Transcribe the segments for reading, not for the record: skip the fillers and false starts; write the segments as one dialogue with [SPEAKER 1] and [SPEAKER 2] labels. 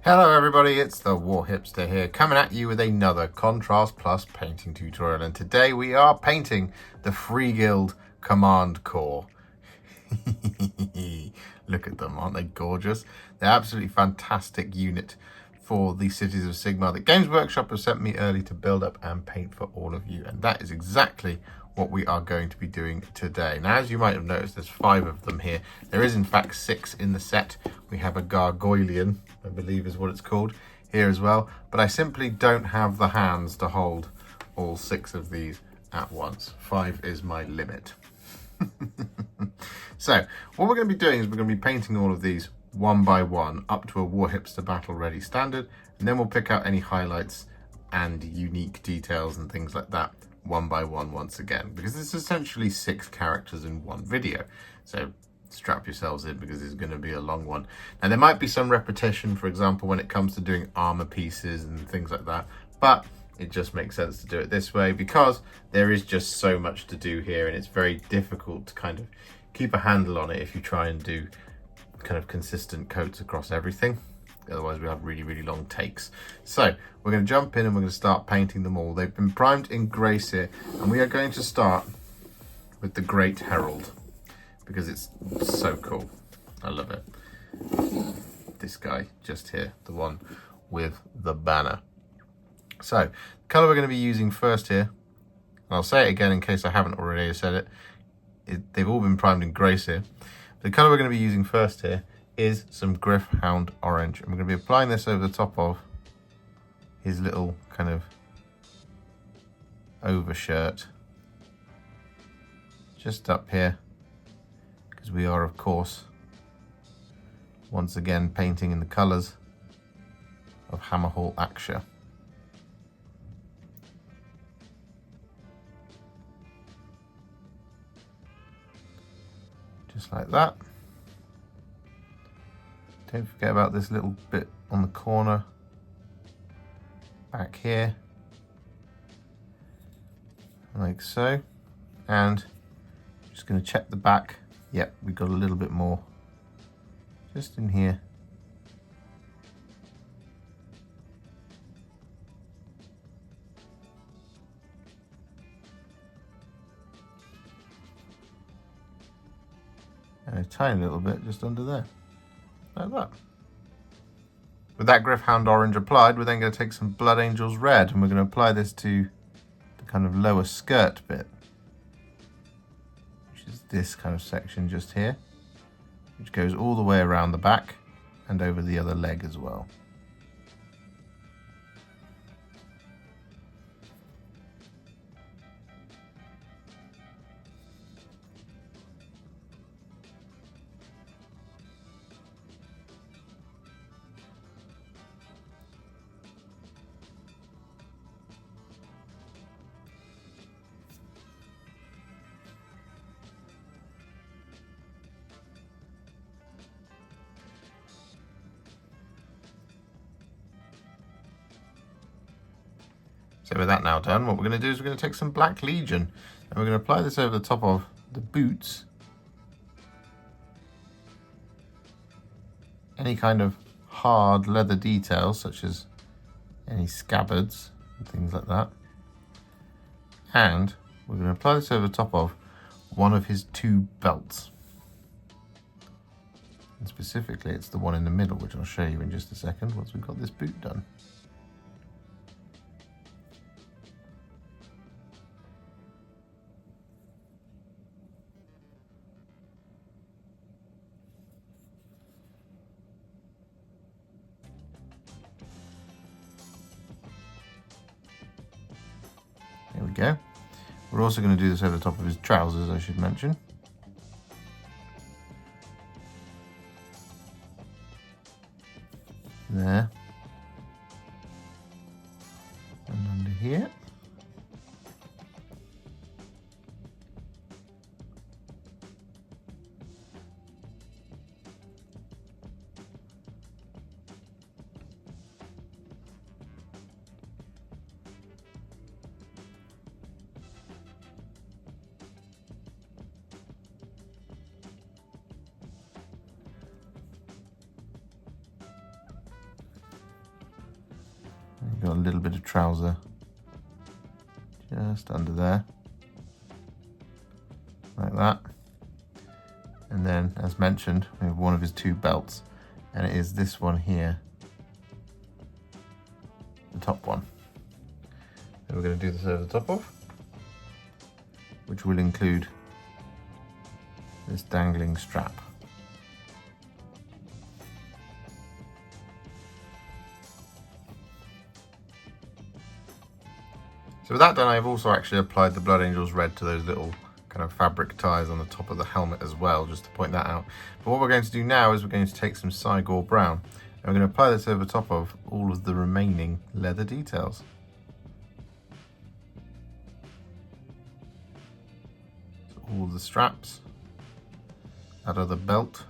[SPEAKER 1] Hello everybody, it's the Warhipster here, coming at you with another Contrast Plus painting tutorial, and today we are painting the Freeguild Command Corps. Look at them, aren't they gorgeous? They're absolutely fantastic unit for the Cities of Sigmar that Games Workshop have sent me early to build up and paint for all of you, and that is exactly what we are going to be doing today. Now, as you might have noticed, there's 5 of them here. There is in fact 6 in the set. We have a Gargoylian, I believe is what it's called, here as well, but I simply don't have the hands to hold all 6 of these at once. 5 is my limit. So what we're going to be doing is we're going to be painting all of these one by one up to a Warhipster battle ready standard, and then we'll pick out any highlights and unique details and things like that one by one once again, because it's essentially 6 characters in one video. So strap yourselves in because it's going to be a long one. Now there might be some repetition, for example, when it comes to doing armor pieces and things like that, but it just makes sense to do it this way because there is just so much to do here, and it's very difficult to kind of keep a handle on it if you try and do kind of consistent coats across everything. Otherwise we have really long takes. So we're going to jump in and we're going to start painting them all. They've been primed in Grace here, and we are going to start with the Great Herald because it's so cool. I love it. This guy just here, the one with the banner. So the colour we're going to be using first here, and I'll say it again in case I haven't already said it, they've all been primed in Grace here. The colour we're going to be using first here is some Gryph-Hound Orange, and we're going to be applying this over the top of his little kind of overshirt just up here, because we are of course once again painting in the colours of Hammerhall Aksha. Just like that. Don't forget about this little bit on the corner back here, like so. And just going to check the back. Yep, we've got a little bit more just in here. And a tiny little bit just under there, like that. With that Gryph-Hound Orange applied, we're then going to take some Blood Angels Red, and we're going to apply this to the kind of lower skirt bit, which is this kind of section just here, which goes all the way around the back and over the other leg as well. So with that now done, what we're going to do is we're going to take some Black Legion, and we're going to apply this over the top of the boots. Any kind of hard leather details, such as any scabbards and things like that. And we're going to apply this over the top of one of his 2 belts. And specifically, it's the one in the middle, which I'll show you in just a second once we've got this boot done. There we go. We're also going to do this over the top of his trousers, I should mention. There. And under here. got a little bit of trouser just under there, like that. And then, as mentioned, we have one of his 2 belts, and it is this one here, the top one. Then we're going to do this over the top of, which will include this dangling strap. So with that done, I've also actually applied the Blood Angels Red to those little kind of fabric ties on the top of the helmet as well, just to point that out. But what we're going to do now is we're going to take some Cygor Brown, and we're going to apply this over top of all of the remaining leather details. So all the straps, that other belt,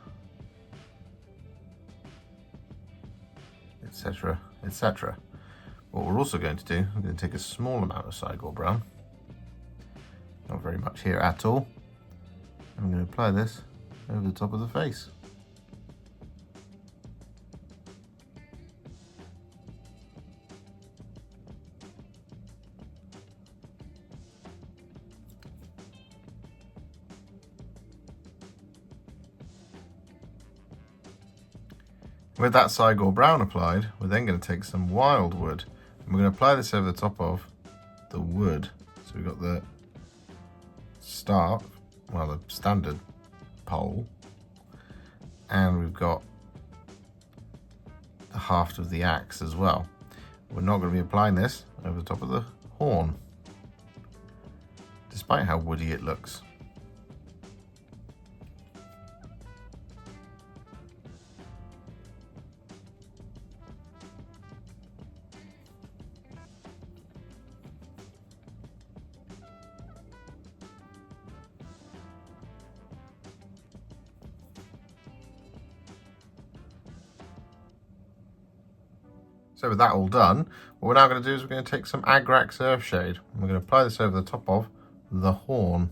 [SPEAKER 1] etc, etc. What we're also going to do, we're going to take a small amount of Cygor Brown, not very much here at all, and I'm going to apply this over the top of the face. With that Cygor Brown applied, we're then going to take some Wyldwood, and we're going to apply this over the top of the wood. So we've got the the standard pole, and we've got the haft of the axe as well. We're not going to be applying this over the top of the horn, despite how woody it looks. So with that all done, what we're now going to do is we're going to take some Agrax Earthshade, and we're going to apply this over the top of the horn.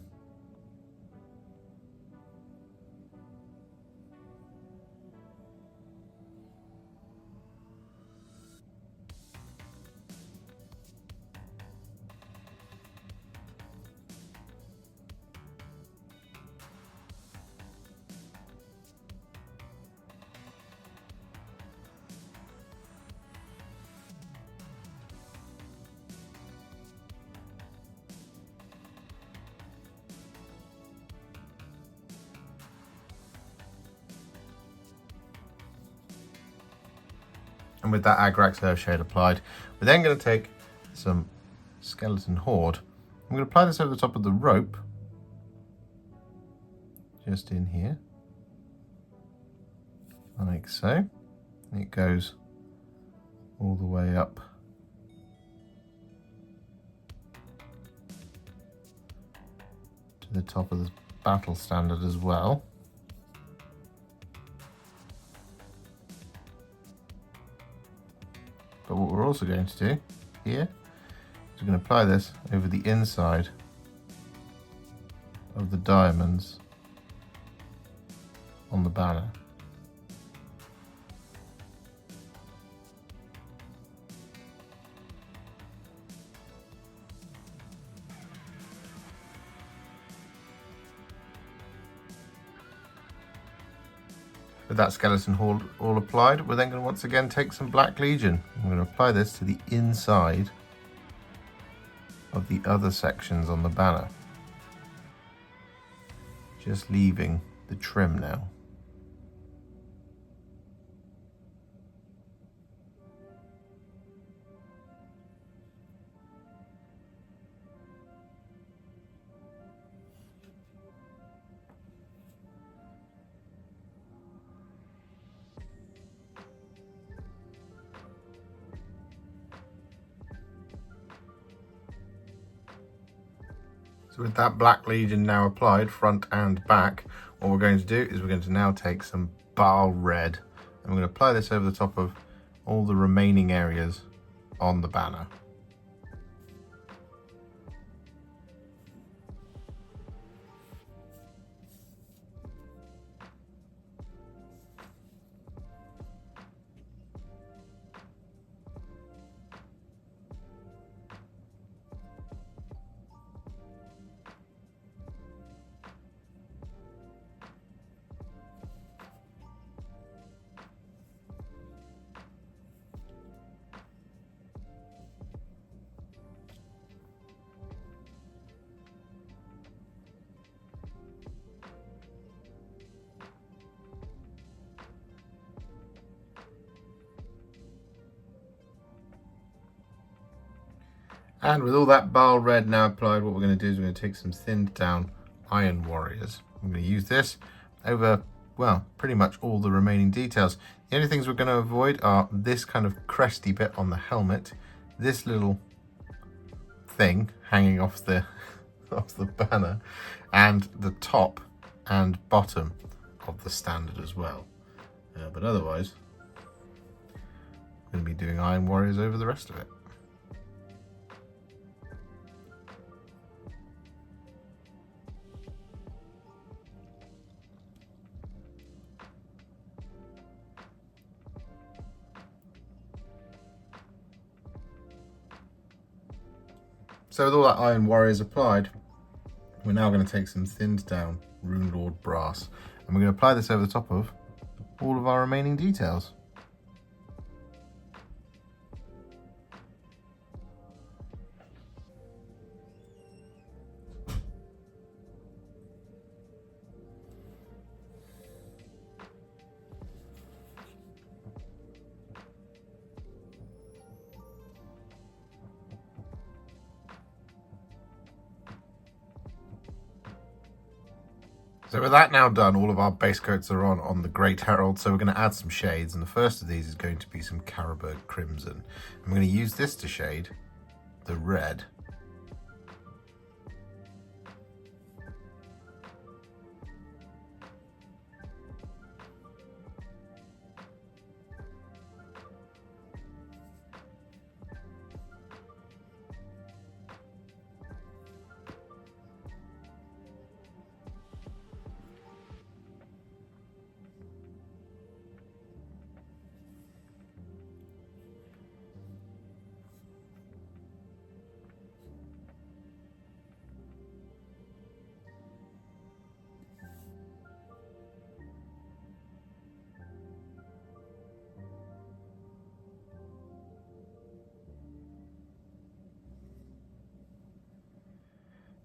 [SPEAKER 1] And with that Agrax Earthshade applied, we're then going to take some Skeleton Horde. I'm going to apply this over the top of the rope, just in here, like so. And it goes all the way up to the top of the battle standard as well. But what we're also going to do here is we're going to apply this over the inside of the diamonds on the banner. With that Skeleton Horde all applied, we're then going to once again take some Black Legion. I'm going to apply this to the inside of the other sections on the banner, just leaving the trim now. So with that Black Legion now applied, front and back, what we're going to do is we're going to now take some Baal Red, and we're going to apply this over the top of all the remaining areas on the banner. And with all that Baal Red now applied, what we're going to do is we're going to take some thinned down Iron Warriors. I'm going to use this over, well, pretty much all the remaining details. The only things we're going to avoid are this kind of cresty bit on the helmet, this little thing hanging off the off the banner, and the top and bottom of the standard as well. But otherwise, I'm going to be doing Iron Warriors over the rest of it. So with all that Iron Warriors applied, we're now going to take some thinned down Rune Lord Brass, and we're going to apply this over the top of all of our remaining details. So with that now done, all of our base coats are on the Great Herald, so we're going to add some shades, and the first of these is going to be some Carroburg Crimson. I'm going to use this to shade the red.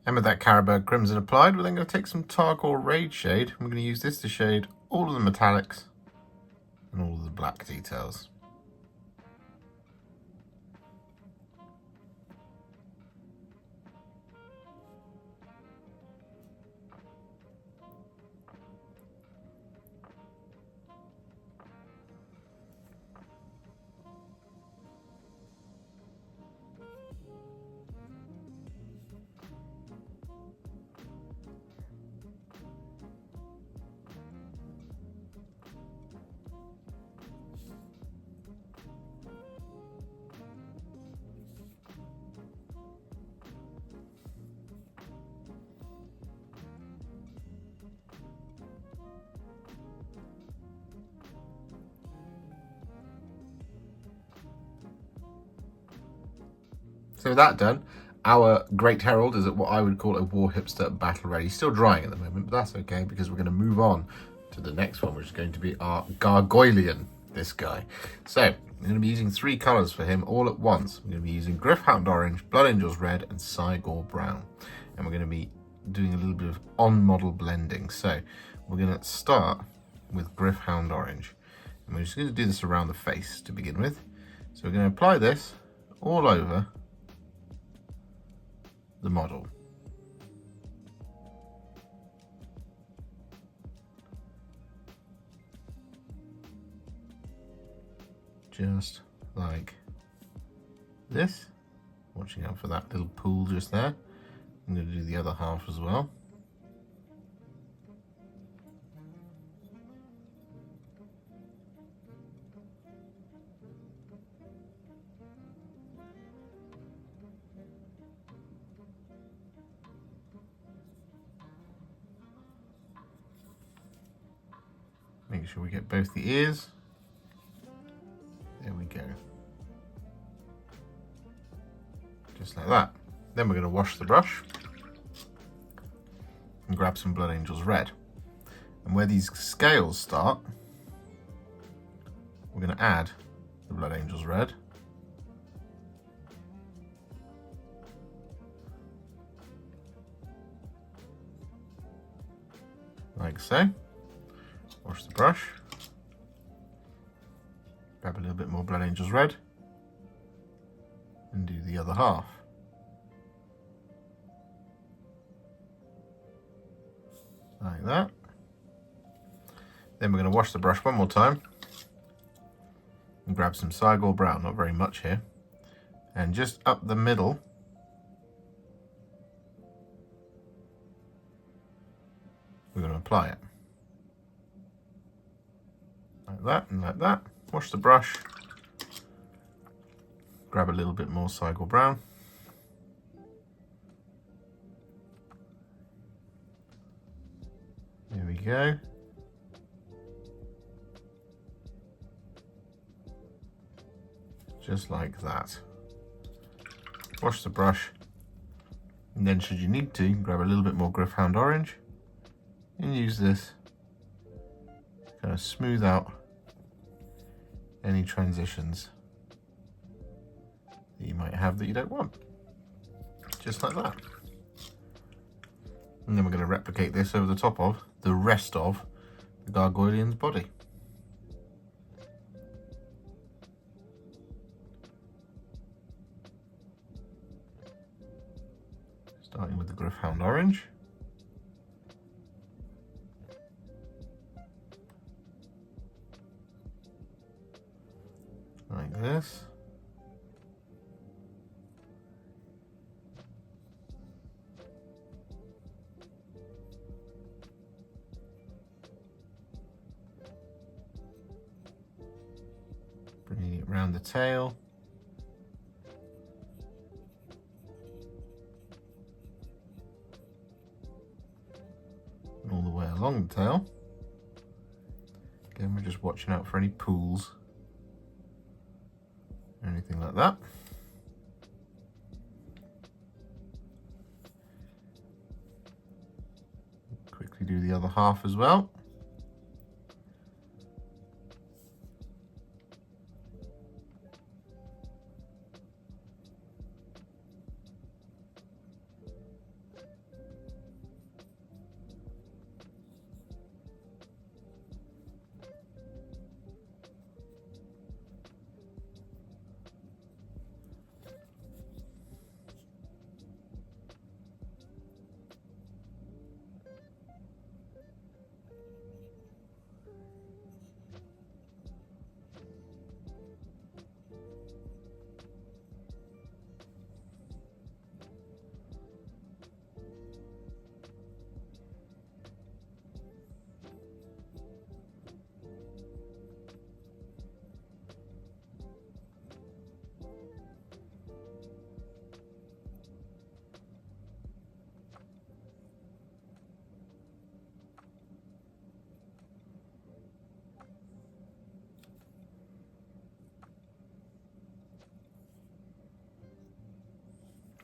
[SPEAKER 1] And with that Carroburg Crimson applied, we're then going to take some Targor Rageshade. We're going to use this to shade all of the metallics and all of the black details. So with that done, our Great Herald is at what I would call a Warhipster battle ready. Still drying at the moment, but that's okay because we're going to move on to the next one, which is going to be our Gargoylian, this guy. So I'm going to be using 3 colours for him all at once. I'm going to be using Gryph-Hound Orange, Blood Angels Red, and Cygor Brown. And we're going to be doing a little bit of on-model blending. So we're going to start with Gryph-Hound Orange. And we're just going to do this around the face to begin with. So we're going to apply this all over the model. Just like this. Watching out for that little pool just there. I'm going to do the other half as well. Make sure we get both the ears. There we go. Just like that. Then we're going to wash the brush and grab some Blood Angels Red. And where these scales start, we're going to add the Blood Angels Red. Like so. Wash the brush, grab a little bit more Blood Angels Red, and do the other half. like that. Then we're going to wash the brush one more time and grab some Cygor Brown, not very much here, and just up the middle we're going to apply it. Like that and like that. Wash the brush, grab a little bit more Cygor Brown. There we go. Just like that. Wash the brush, and then should you need to, grab a little bit more Gryph-Hound Orange and use this to kind of smooth out any transitions that you might have that you don't want. Just like that. And then we're going to replicate this over the top of the rest of the Gargoyleon's body. Starting with the Gryph-Hound Orange. Like this. Bringing it round the tail. All the way along the tail. Again, we're just watching out for any pools or anything like that. Quickly do the other half as well.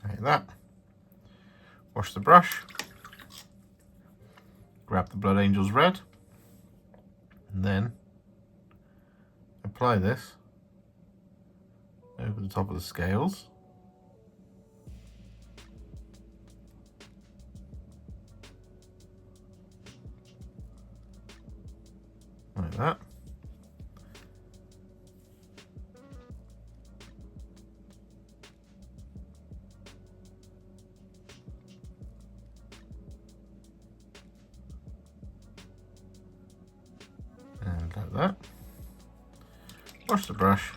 [SPEAKER 1] Like that. Wash the brush, grab the Blood Angel's Red, and then apply this over the top of the scales. Like that. And like that. Wash the brush,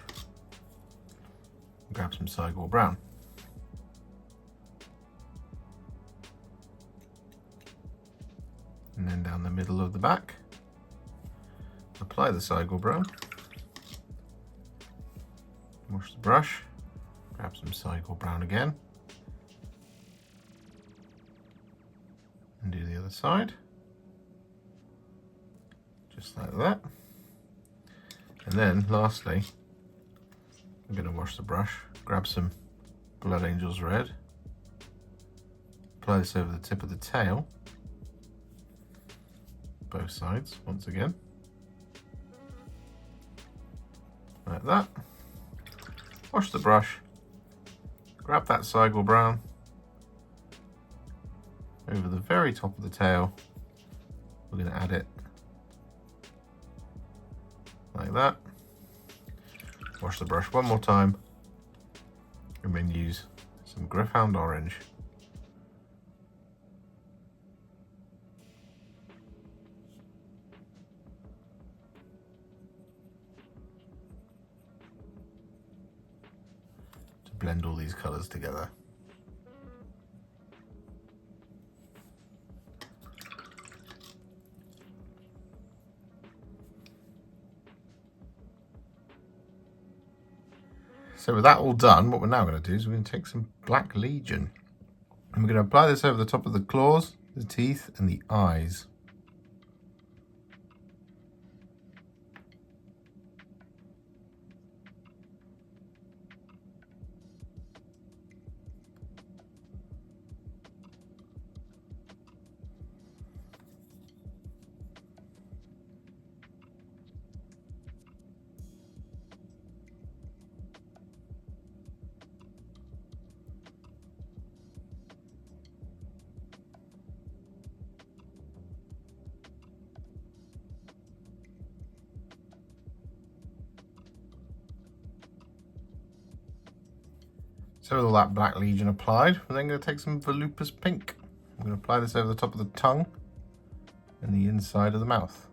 [SPEAKER 1] grab some Cygor Brown. And then down the middle of the back, apply the Cygor Brown. Wash the brush, grab some Cygor Brown again. And do the other side. Just like that. And then lastly, I'm going to wash the brush, grab some Blood Angel's Red, apply this over the tip of the tail, both sides once again, like that. Wash the brush, grab that Cygor Brown over the very top of the tail. We're going to add it like that. Wash the brush one more time, and then use some Gryph-Hound Orange blend all these colours together. So with that all done, what we're now going to do is we're going to take some Black Legion. And we're going to apply this over the top of the claws, the teeth, and the eyes. So with all that Black Legion applied, we're then going to take some Volupus Pink. I'm going to apply this over the top of the tongue and the inside of the mouth.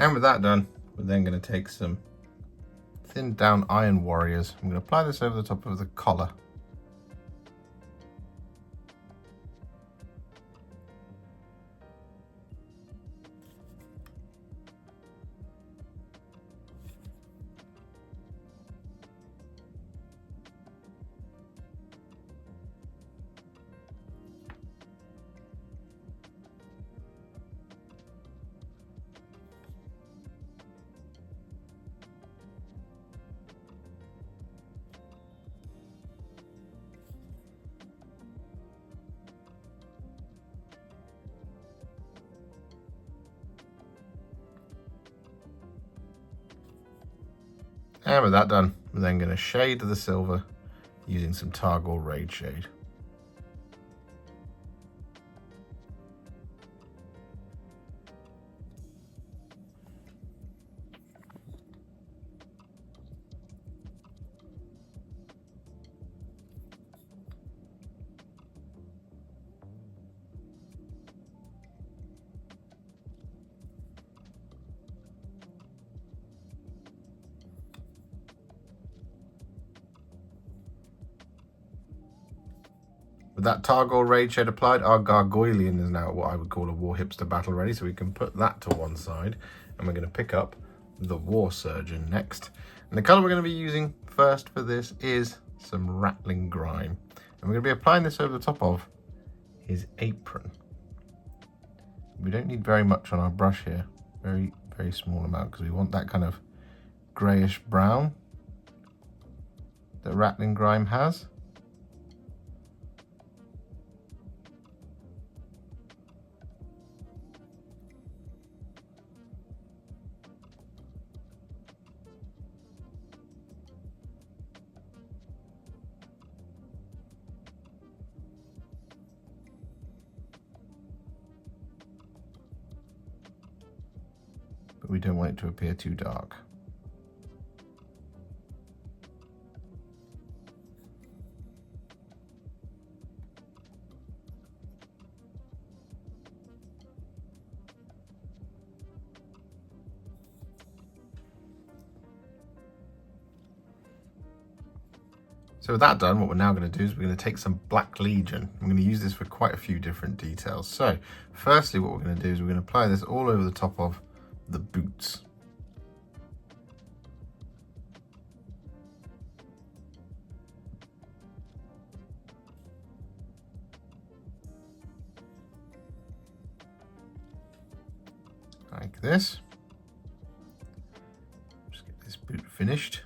[SPEAKER 1] And with that done, we're then going to take some thinned down Iron Warriors. I'm going to apply this over the top of the collar. And with that done, we're then going to shade the silver using some Targor Rageshade. With that Targor Rageshade applied, our Gargoylian is now what I would call a Warhipster battle ready, so we can put that to one side. And we're going to pick up the War Surgeon next. And the colour we're going to be using first for this is some Ratliong Grime. And we're going to be applying this over the top of his apron. We don't need very much on our brush here. Very, very small amount, because we want that kind of greyish brown that Ratliong Grime has. But we don't want it to appear too dark. So with that done, what we're now going to do is we're going to take some Black Legion. I'm going to use this for quite a few different details. So firstly, what we're going to do is we're going to apply this all over the top of the boots. Like this. Just get this boot finished.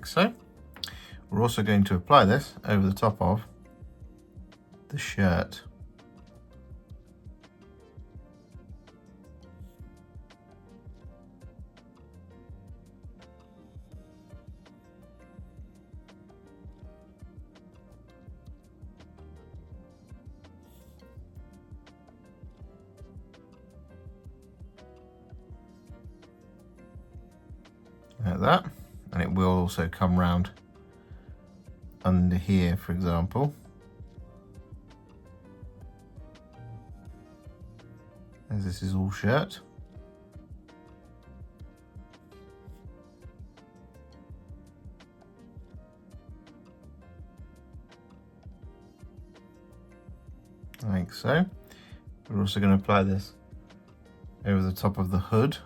[SPEAKER 1] like so. We're also going to apply this over the top of the shirt. Like that, and it will also come round under here, for example, as this is all shirt. Like so. We're also going to apply this over the top of the hood.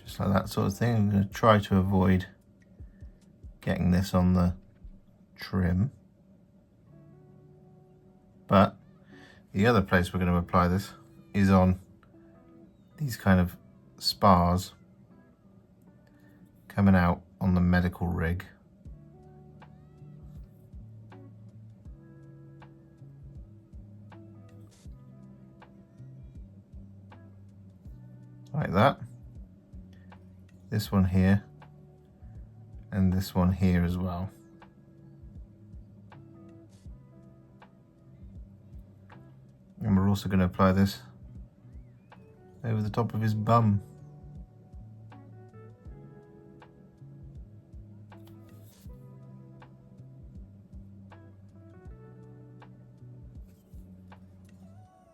[SPEAKER 1] Just like that sort of thing. I'm going to try to avoid getting this on the trim. But the other place we're going to apply this is on these kind of spars coming out on the medical rig. Like that. This one here, and this one here as well. And we're also going to apply this over the top of his bum.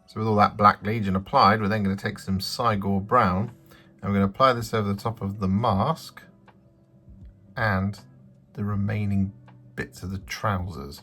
[SPEAKER 1] So with all that Black Legion applied, we're then going to take some Cygor Brown, and we're going to apply this over the top of the mask and the remaining bits of the trousers.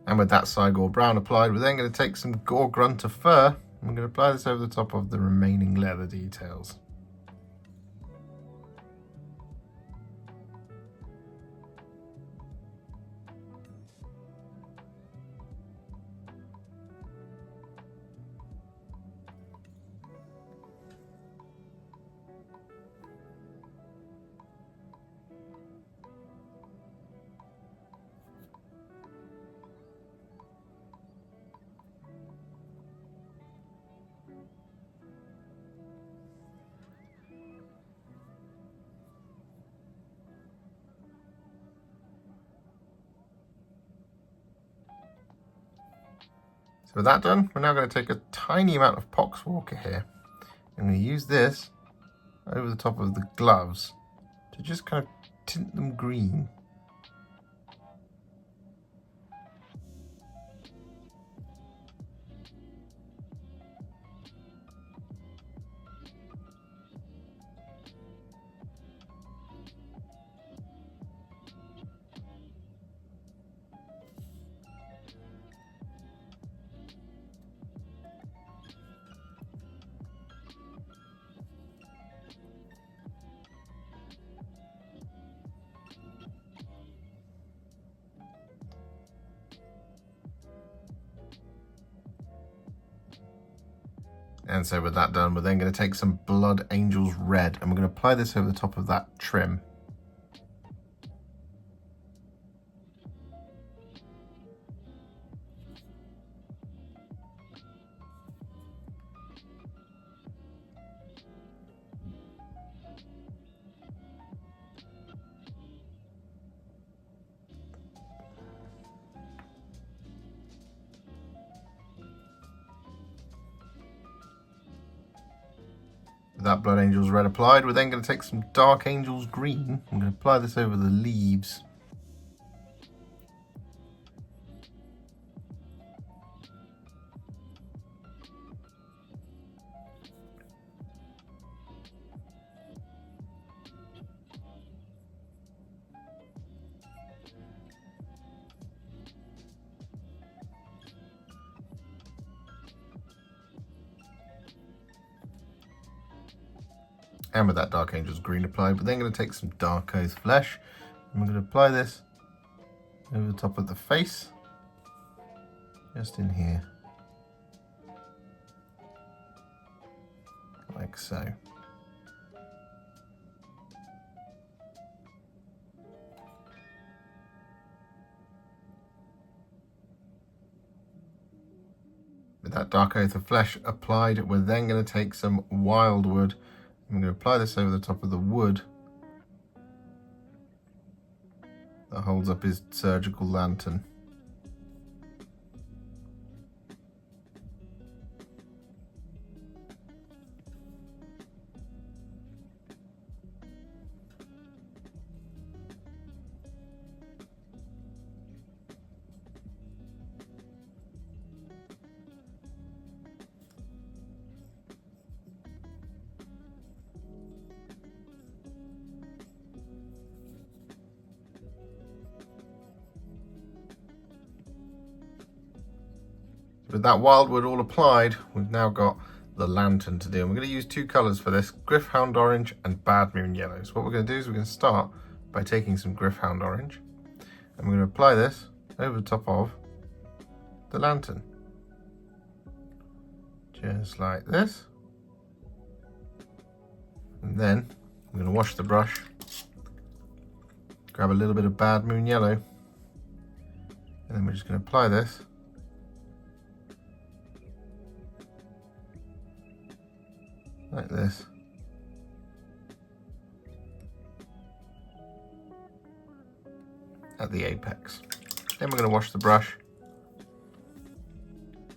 [SPEAKER 1] And with that Cygor Brown applied, we're then going to take some Gore-Grunta Fur, and we're going to apply this over the top of the remaining leather details. So with that done, we're now going to take a tiny amount of Poxwalker here. I'm going to use this over the top of the gloves to just kind of tint them green. And so with that done, we're then going to take some Blood Angels Red, and we're going to apply this over the top of that trim. That Blood Angel's Red applied, we're then going to take some Dark Angel's Green. I'm going to apply this over the leaves. And with that Dark Angel's Green applied, we're then going to take some Darkoath Flesh, and we're going to apply this over the top of the face, just in here, like so. With that Darkoath of Flesh applied, we're then going to take some Wyldwood. I'm going to apply this over the top of the wood that holds up his surgical lantern. With that Wyldwood all applied, we've now got the lantern to do. And we're going to use two colours for this, Gryph-Hound Orange and Bad Moon Yellow. So what we're going to do is we're going to start by taking some Gryph-Hound Orange, and we're going to apply this over the top of the lantern. Just like this. And then we're going to wash the brush, grab a little bit of Bad Moon Yellow, and then we're just going to apply this like this. At the apex. Then we're going to wash the brush,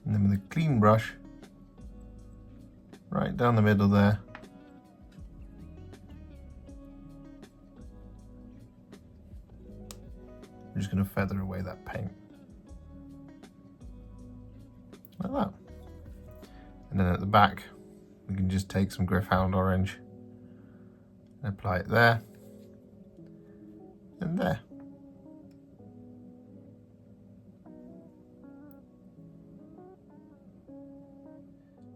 [SPEAKER 1] and then with a clean brush right down the middle there, we're just going to feather away that paint like that. And then at the back we can just take some Gryph-Hound Orange and apply it there and there.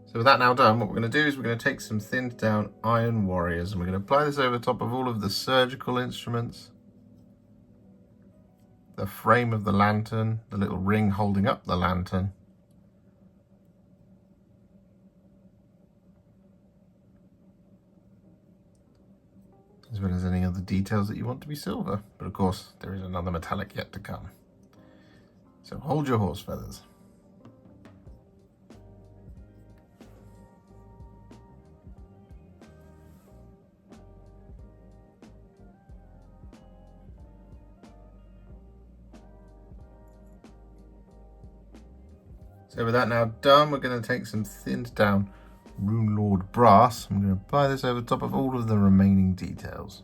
[SPEAKER 1] So with that now done, what we're going to do is we're going to take some thinned down Iron Warriors, and we're going to apply this over the top of all of the surgical instruments, the frame of the lantern, the little ring holding up the lantern, as well as any other details that you want to be silver. But of course, there is another metallic yet to come. So hold your horse feathers. So with that now done, we're going to take some thinned down Rune Lord Brass. I'm going to apply this over the top of all of the remaining details.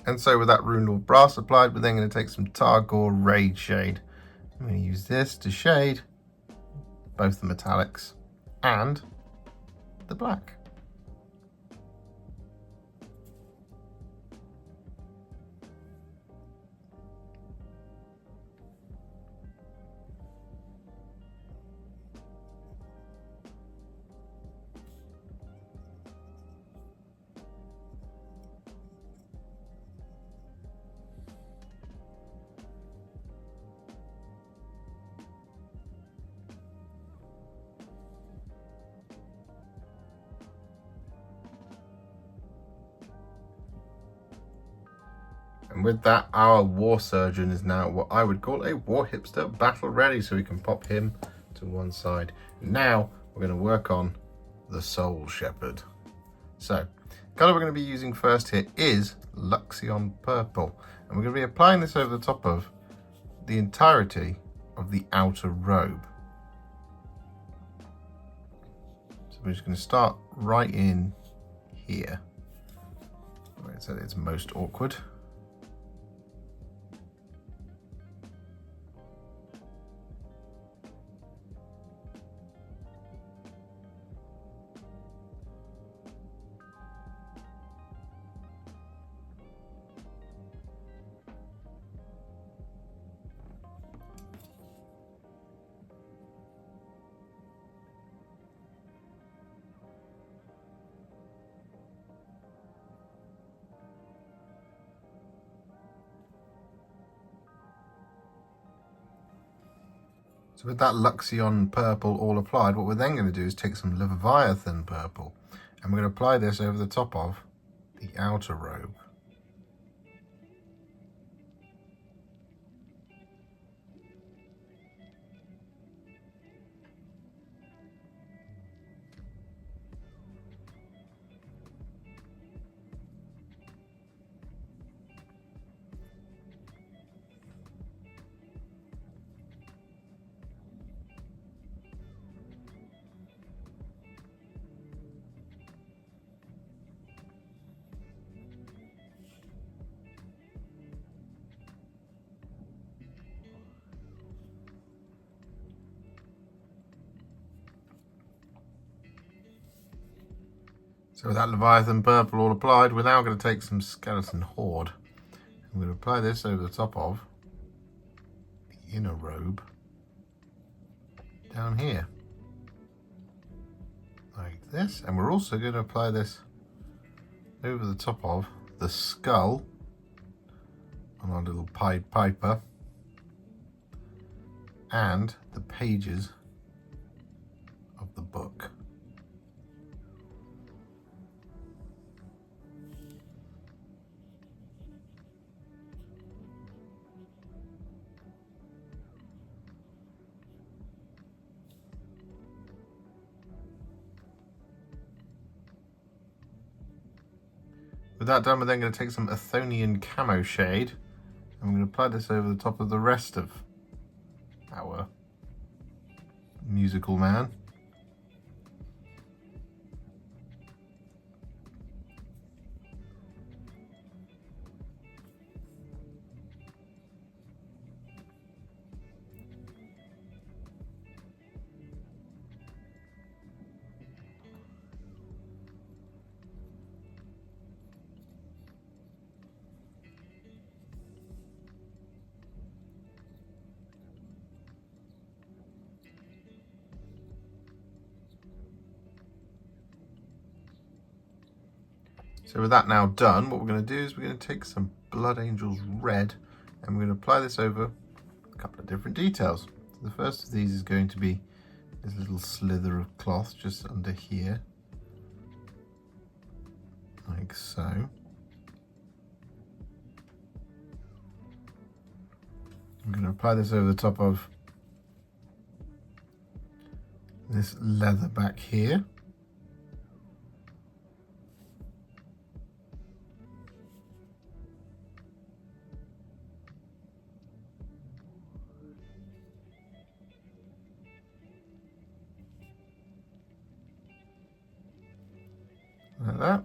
[SPEAKER 1] And so with that Rune Lord Brass applied, we're then going to take some Targor Rageshade. I'm going to use this to shade both the metallics and the black. And with that, our War Surgeon is now what I would call a Warhipster battle ready, so we can pop him to one side. Now we're going to work on the Soul Shepherd. So, the colour we're going to be using first here is Luxion Purple, and we're going to be applying this over the top of the entirety of the outer robe. So we're just going to start right in here, where it's at its most awkward. So with that Luxion Purple all applied, what we're then going to do is take some Leviathan Purple, and we're going to apply this over the top of the outer robe. So with that Leviathan Purple all applied, we're now going to take some Skeleton Horde. I'm going to apply this over the top of the inner robe down here, like this. And we're also going to apply this over the top of the skull on our little Pied Piper and the pages of the book. With that done, we're then going to take some Athonian Camoshade, and we're going to apply this over the top of the rest of our musical man. So with that now done, what we're going to do is we're going to take some Blood Angels Red, and we're going to apply this over a couple of different details. So the first of these is going to be this little slither of cloth just under here, like so. I'm going to apply this over the top of this leather back here. Like that.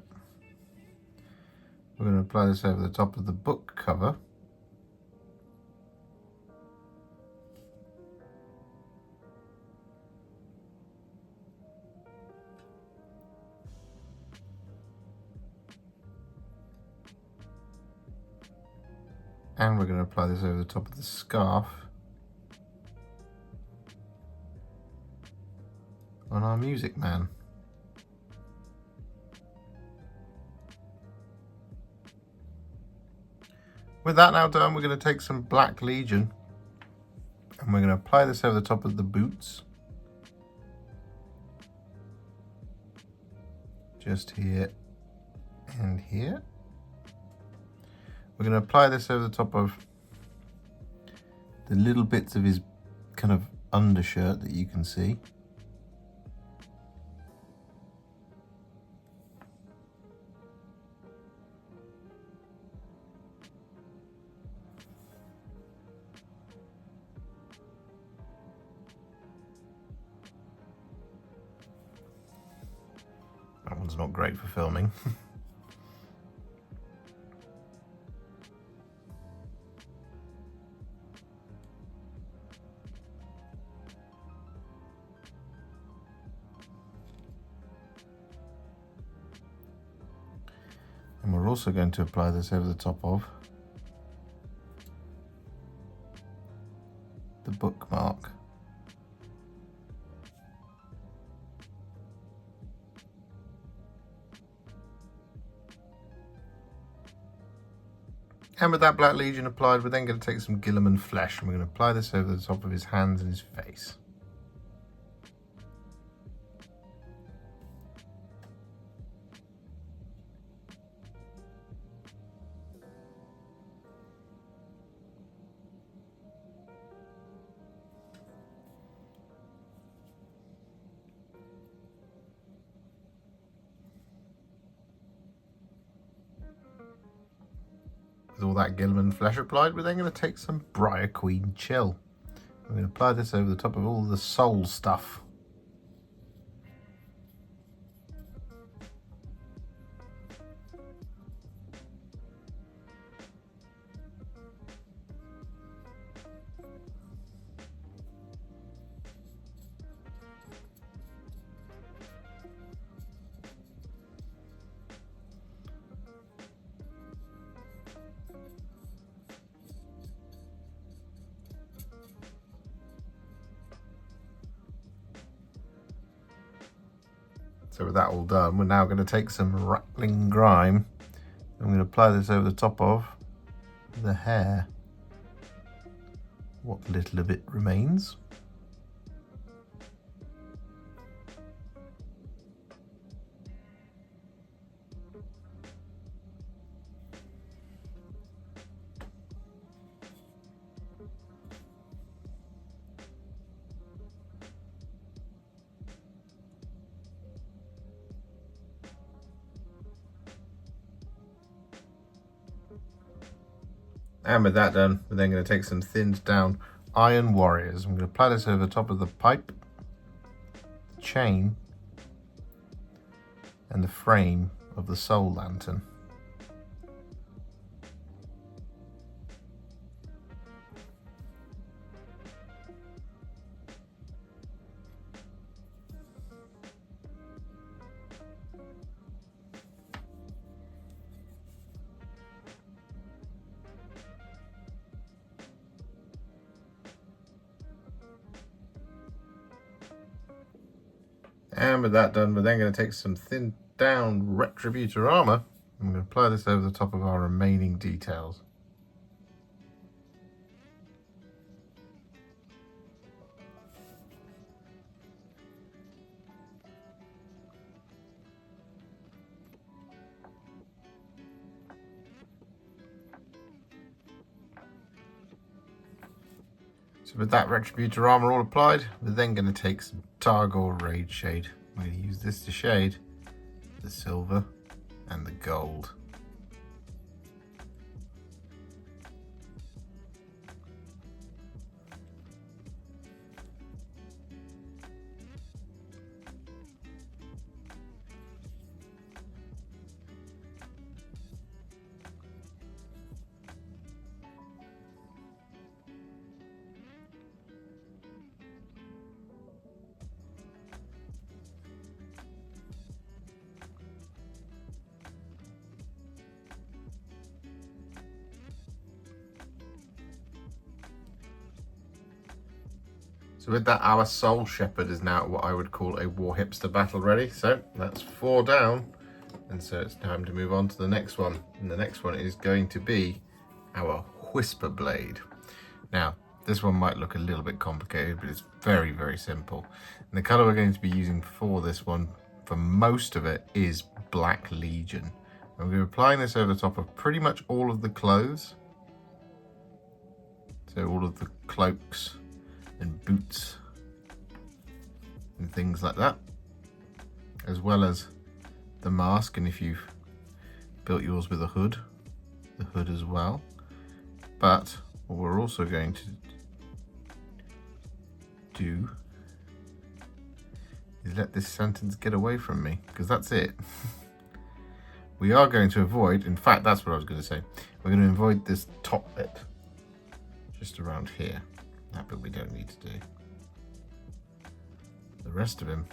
[SPEAKER 1] We're going to apply this over the top of the book cover. And we're going to apply this over the top of the scarf on our music man. With that now done, we're going to take some Black Legion, and we're going to apply this over the top of the boots. Just here and here. We're going to apply this over the top of the little bits of his kind of undershirt that you can see. That one's not great for filming. And we're also going to apply this over the top of the bookmark. And with that Black Legion applied, we're then going to take some Guilliman Flesh and we're going to apply this over the top of his hands and his face. With all that Guilliman Flesh applied, we're then going to take some Briar Queen Chill. We're going to apply this over the top of all the soul stuff. So with that all done, we're now going to take some Ratliong Grime. I'm going to apply this over the top of the hair, what little of it remains. And with that done, we're then going to take some thinned down Iron Warriors. I'm going to apply this over the top of the pipe, the chain, and the frame of the Soul Lantern. And with that done, we're then going to take some thinned down Retributor armor. I'm going to apply this over the top of our remaining details. So with that Retributor armor all applied, we're then going to take some Targor Rageshade. I'm going to use this to shade the silver and the gold. So with that, our Soul Shepherd is now what I would call a Warhipster battle ready. So that's 4 down. And so it's time to move on to the next one. And the next one is going to be our Whisper Blade. Now, this one might look a little bit complicated, but it's very, very simple. And the color we're going to be using for this one, for most of it, is Black Legion. And we're applying this over the top of pretty much all of the clothes. So all of the cloaks and boots and things like that, as well as the mask, and if you've built yours with a hood, the hood as well. But what we're also going to do is let this sentence get away from me, because that's it. We are going to avoid, in fact that's what I was going to say, we're going to avoid this top bit just around here. That bit we don't need to do. The rest of him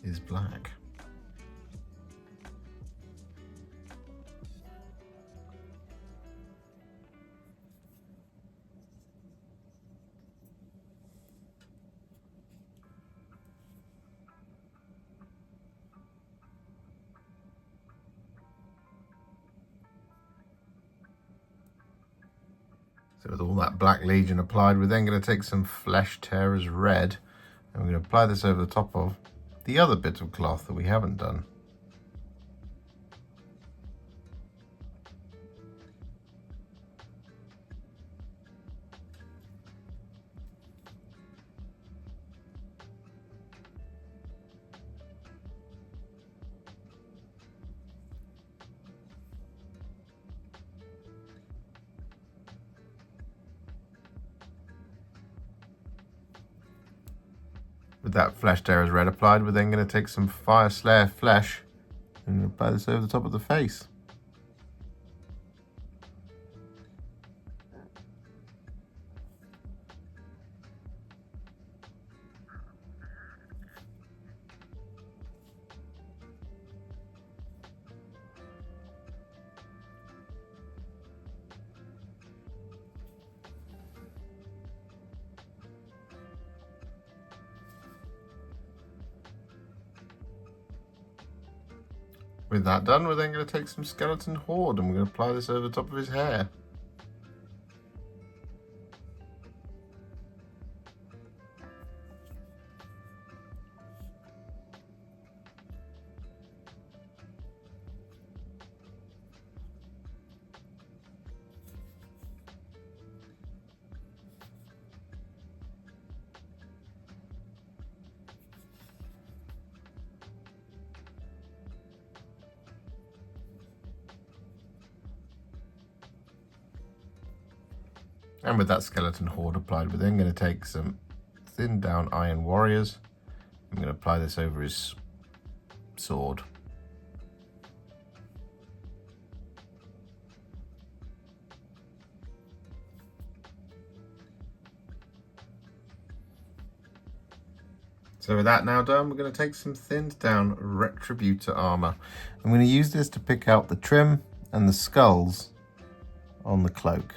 [SPEAKER 1] is black. So with all that Black Legion applied, we're then going to take some Flesh Tearers Red, and we're going to apply this over the top of the other bit of cloth that we haven't done. With that Flesh Tearers Red applied, we're then going to take some Fyreslayer Flesh and apply this over the top of the face. With that done, we're then going to take some Skeleton Horde and we're going to apply this over the top of his hair. And with that Skeleton Horde applied, we're then going to take some thinned down Iron Warriors. I'm going to apply this over his sword. So with that now done, we're going to take some thinned down Retributor armor. I'm going to use this to pick out the trim and the skulls on the cloak.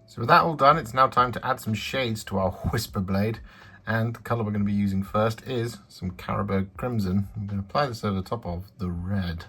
[SPEAKER 1] So with that all done, it's now time to add some shades to our Whisper Blade, and the colour we're going to be using first is some Carroburg Crimson. I'm going to apply this over the top of the red.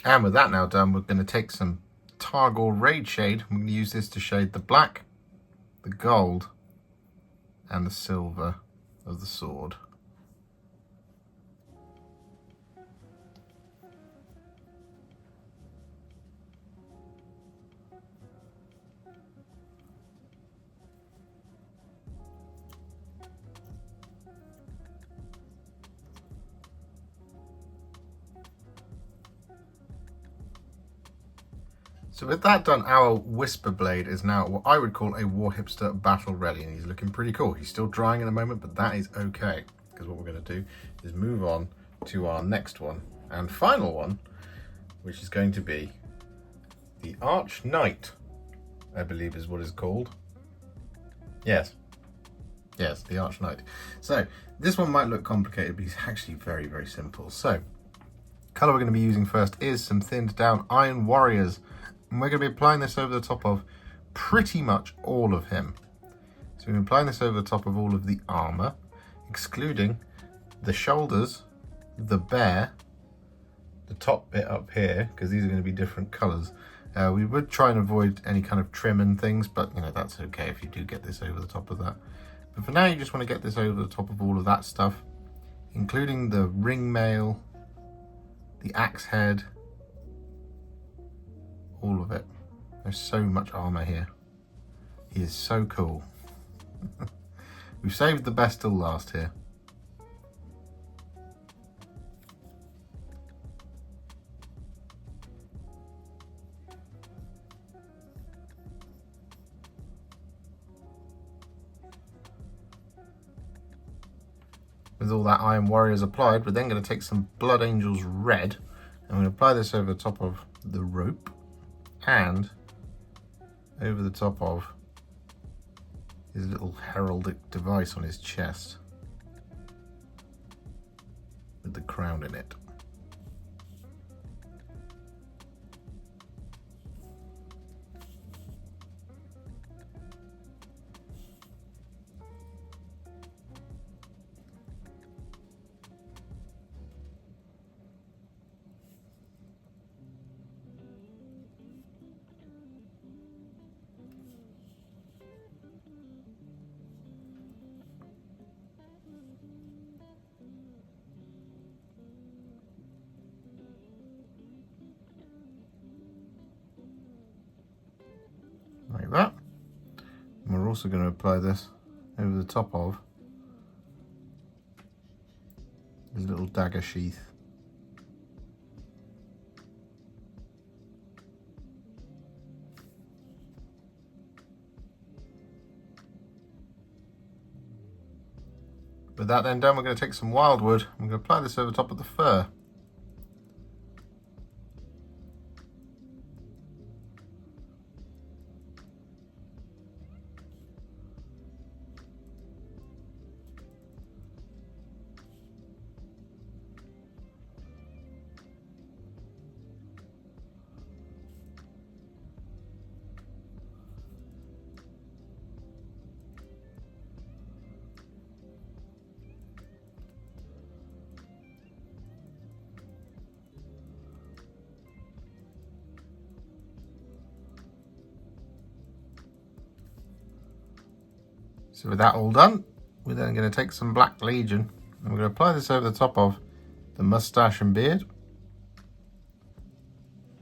[SPEAKER 1] And with that now done, we're going to take some Targor Rageshade. We're going to use this to shade the black, the gold, and the silver of the sword. So with that done, our Whisper Blade is now what I would call a Warhipster battle ready, and he's looking pretty cool. He's still drying at the moment, but that is okay, because what we're going to do is move on to our next one and final one, which is going to be the Arch Knight, I believe is what it's called. Yes, the Arch Knight. So this one might look complicated, but it's actually very, very simple. So colour we're going to be using first is some thinned down Iron Warriors. And we're going to be applying this over the top of pretty much all of him. So we're applying this over the top of all of the armour, excluding the shoulders, the bear, the top bit up here, because these are going to be different colours. We would try and avoid any kind of trim and things, but you know, that's okay if you do get this over the top of that. But for now, you just want to get this over the top of all of that stuff, including the ring mail, the axe head, all of it. There's so much armor here. He is so cool. We've saved the best till last here. With all that Iron Warriors applied, we're then going to take some Blood Angels Red, and we're going to apply this over the top of the rope and over the top of his little heraldic device on his chest with the crown in it. Like that. And we're also going to apply this over the top of his little dagger sheath. With that then done, we're going to take some Wyldwood. I'm going to apply this over the top of the fur. So with that all done, we're then going to take some Black Legion and we're going to apply this over the top of the mustache and beard.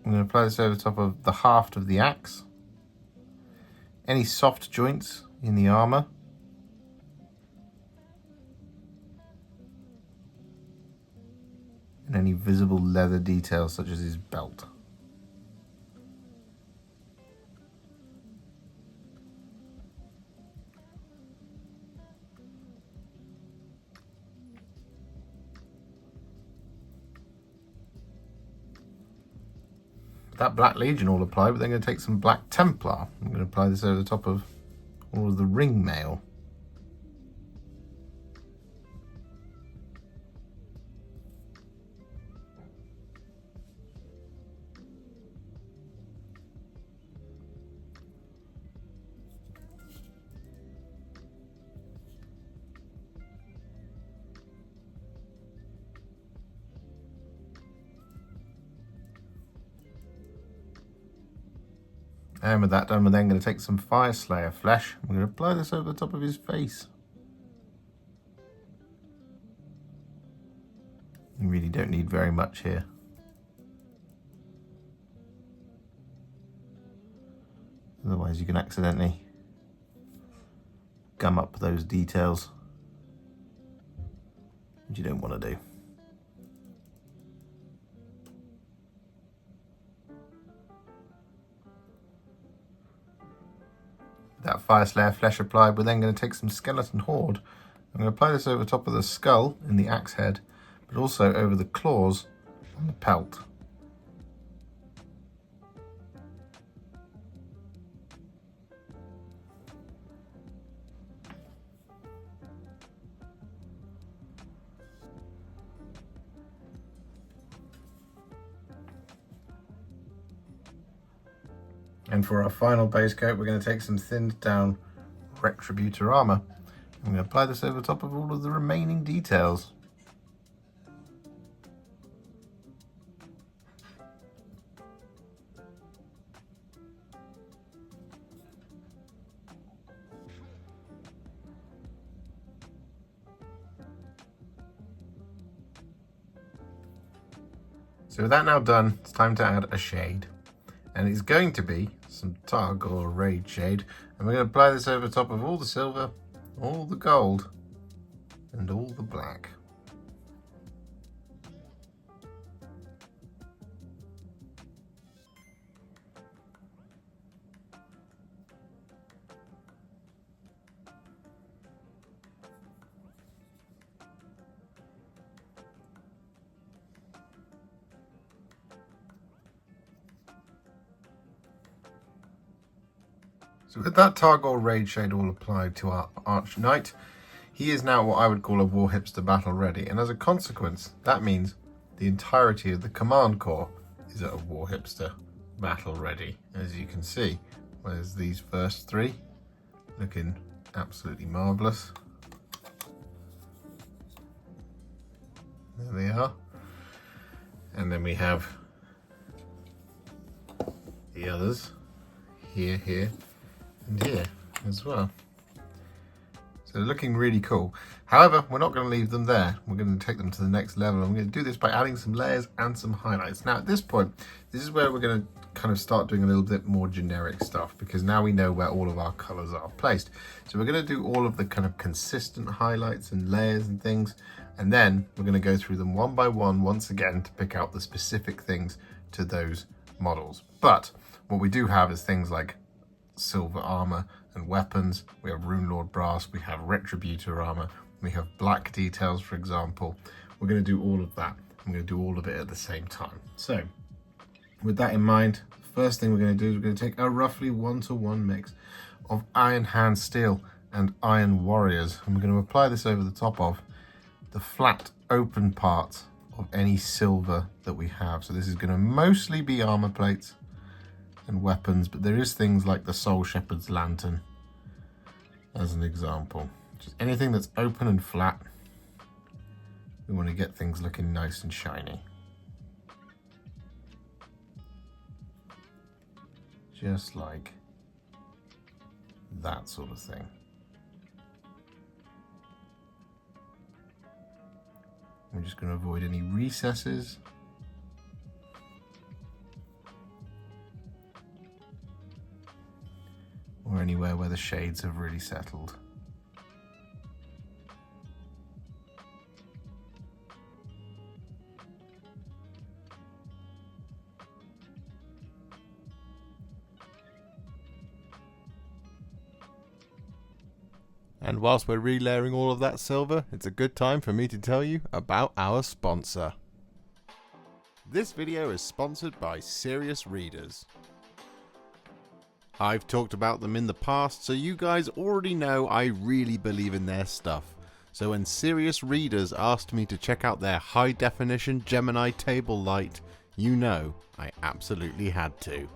[SPEAKER 1] I'm going to apply this over the top of the haft of the axe, any soft joints in the armour, and any visible leather details such as his belt. That Black Legion all applied, but then going to take some Black Templar. I'm going to apply this over the top of all of the ring mail. And with that done, we're then going to take some Fyreslayer Flesh. We're going to apply this over the top of his face. You really don't need very much here. Otherwise you can accidentally gum up those details, which you don't want to do. Fyreslayer Flesh applied, we're then going to take some Skeleton Horde. I'm going to apply this over the top of the skull in the axe head, but also over the claws on the pelt. And for our final base coat, we're going to take some thinned down Retributor armor. I'm going to apply this over the top of all of the remaining details. So with that now done, it's time to add a shade. And it's going to be some Targor Rageshade. And we're going to apply this over the top of all the silver, all the gold, and all the black. So with that Targor Rageshade all applied to our Arch Knight, he is now what I would call a Warhipster battle ready, and as a consequence, that means the entirety of the Command Corps is at a Warhipster battle ready. As you can see, there's these first three looking absolutely marvellous. There they are. And then we have the others here, and here as well. So they're looking really cool. However, we're not going to leave them there. We're going to take them to the next level. And we're going to do this by adding some layers and some highlights. Now at this point, this is where we're going to kind of start doing a little bit more generic stuff, because now we know where all of our colors are placed. So we're going to do all of the kind of consistent highlights and layers and things. And then we're going to go through them one by one once again to pick out the specific things to those models. But what we do have is things like silver armor and weapons. We have Runelord brass, we have Retributor armor, we have black details, for example. We're going to do all of that. I'm going to do all of it at the same time. So with that in mind, the first thing we're going to do is we're going to take a roughly 1-to-1 mix of Iron Hand Steel and Iron Warriors, and we're going to apply this over the top of the flat open parts of any silver that we have. So this is going to mostly be armor plates and weapons, but there is things like the Soul Shepherd's Lantern as an example. Just anything that's open and flat, we want to get things looking nice and shiny. Just like that sort of thing. We're just going to avoid any recesses. Or anywhere where the shades have really settled. And whilst we're relayering all of that silver, it's a good time for me to tell you about our sponsor. This video is sponsored by Serious Readers. I've talked about them in the past, so you guys already know I really believe in their stuff. So when Serious Readers asked me to check out their high definition Gemini table light, you know I absolutely had to.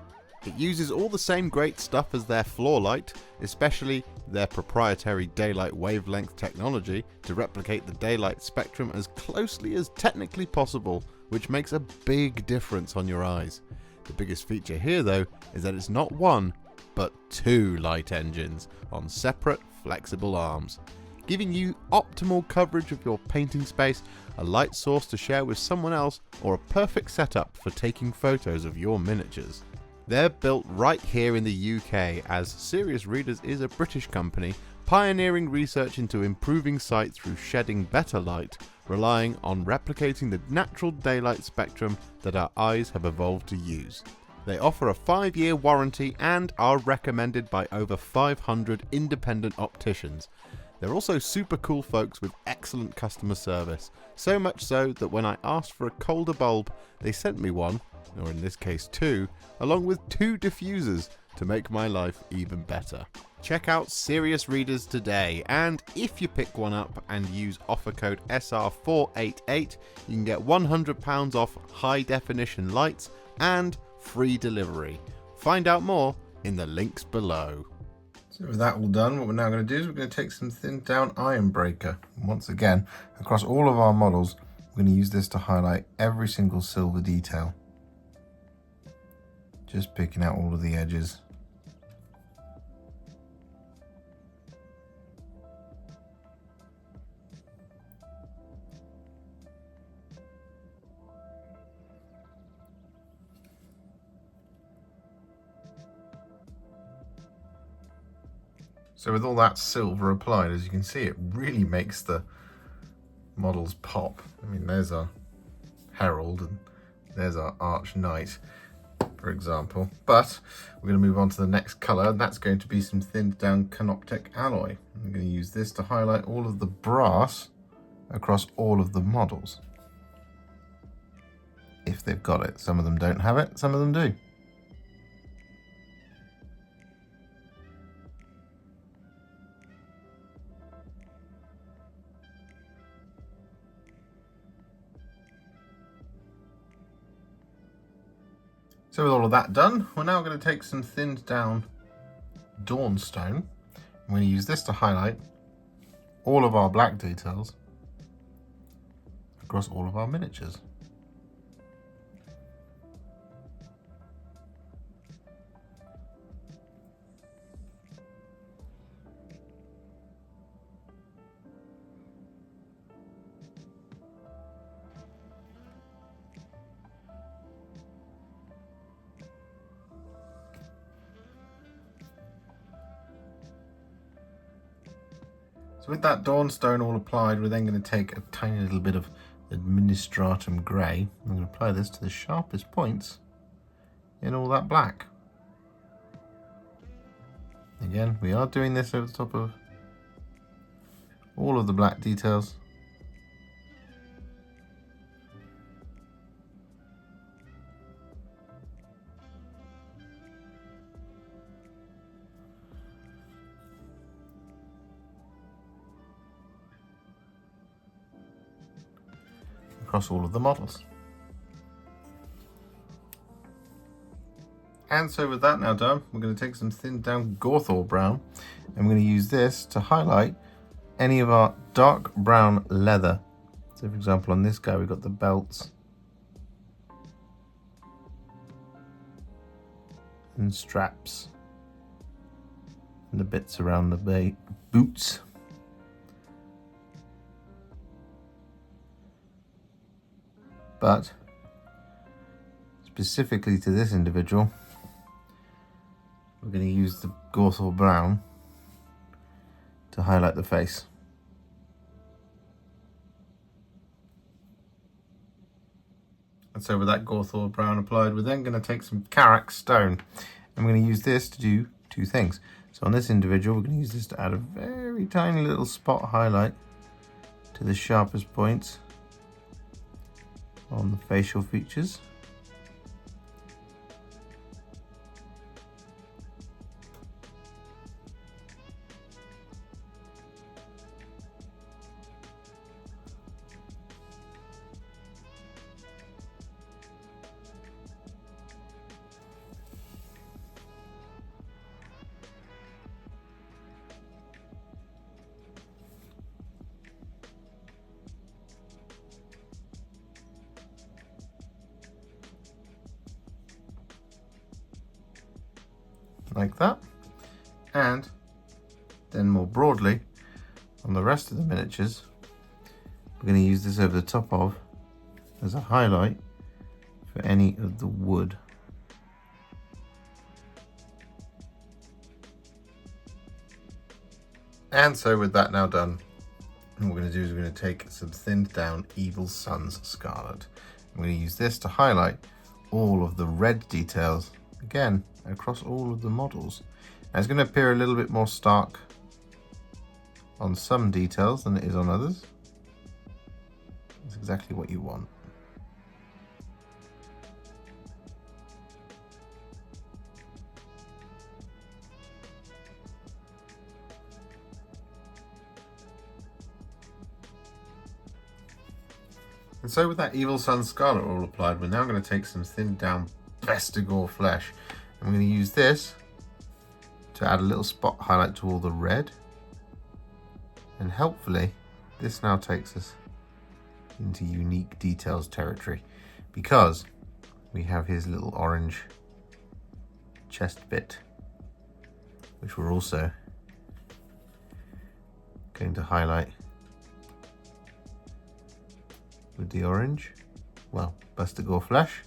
[SPEAKER 1] It uses all the same great stuff as their floor light, especially their proprietary daylight wavelength technology to replicate the daylight spectrum as closely as technically possible, which makes a big difference on your eyes. The biggest feature here though is that it's not one, but 2 light engines on separate flexible arms, giving you optimal coverage of your painting space, a light source to share with someone else, or a perfect setup for taking photos of your miniatures. They're built right here in the UK, as Serious Readers is a British company pioneering research into improving sight through shedding better light, relying on replicating the natural daylight spectrum that our eyes have evolved to use.
[SPEAKER 2] They offer a 5-year warranty and are recommended by over 500 independent opticians. They're also super cool folks with excellent customer service, so much so that when I asked for a colder bulb, they sent me one, or in this case 2, along with 2 diffusers to make my life even better. Check out Serious Readers today, and if you pick one up and use offer code SR488, you can get £100 off high definition lights and free delivery. Find out more in the links below.
[SPEAKER 1] So with that all done, what we're now going to do is we're going to take some thinned down Iron Breaker. Once again, across all of our models, we're going to use this to highlight every single silver detail. Just picking out all of the edges. So with all that silver applied, as you can see, it really makes the models pop. I mean, there's our Herald and there's our Arch Knight, for example. But we're going to move on to the next colour, and that's going to be some thinned down Canoptek alloy. I'm going to use this to highlight all of the brass across all of the models. If they've got it. Some of them don't have it, some of them do. So with all of that done, we're now going to take some thinned down Dawnstone. I'm going to use this to highlight all of our black details across all of our miniatures. So with that Dawnstone all applied, we're then going to take a tiny little bit of Administratum Grey. I'm going to apply this to the sharpest points in all that black. Again, we are doing this over the top of all of the black details. Across all of the models. And so with that now done, we're going to take some thinned down Cygor Brown, and we're going to use this to highlight any of our dark brown leather. So for example, on this guy we've got the belts and straps and the bits around the boots. But specifically to this individual, we're going to use the Cygor Brown to highlight the face. And so with that Cygor Brown applied, we're then going to take some Agrax Stone, and we're going to use this to do 2 things. So on this individual, we're going to use this to add a very tiny little spot highlight to the sharpest points on the facial features. Like that, and then more broadly on the rest of the miniatures, we're going to use this over the top of as a highlight for any of the wood. And so with that now done, what we're going to do is we're going to take some thinned down Evil Sun's Scarlet. I'm going to use this to highlight all of the red details, again, across all of the models. Now it's going to appear a little bit more stark on some details than it is on others. That's exactly what you want. And so with that Evil Sun Scarlet all applied, we're now going to take some thinned down Cygor Flesh. And we're going to use this to add a little spot highlight to all the red. And helpfully, this now takes us into unique details territory, because we have his little orange chest bit, which we're also going to highlight with the orange, well, Cygor Flesh.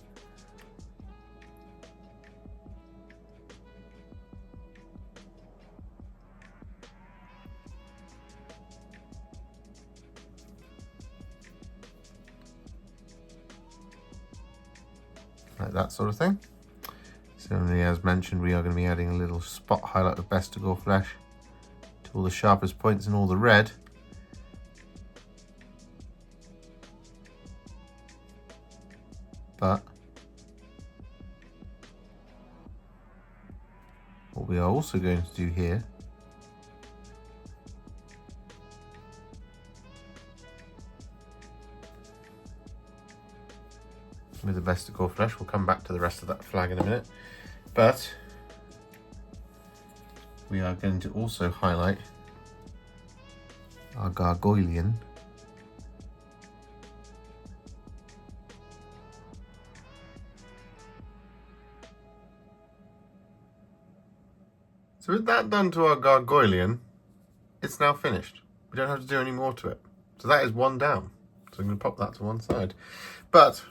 [SPEAKER 1] Like that sort of thing. Similarly, as mentioned, we are going to be adding a little spot highlight of Cygor Flesh to all the sharpest points in all the red. But what we are also going to do here with the Cygor Flesh, we'll come back to the rest of that flag in a minute, but we are going to also highlight our Gargoylian So with that done to our Gargoylian, it's now finished. We don't have to do any more to it. So that is one down. So I'm going to pop that to one side. But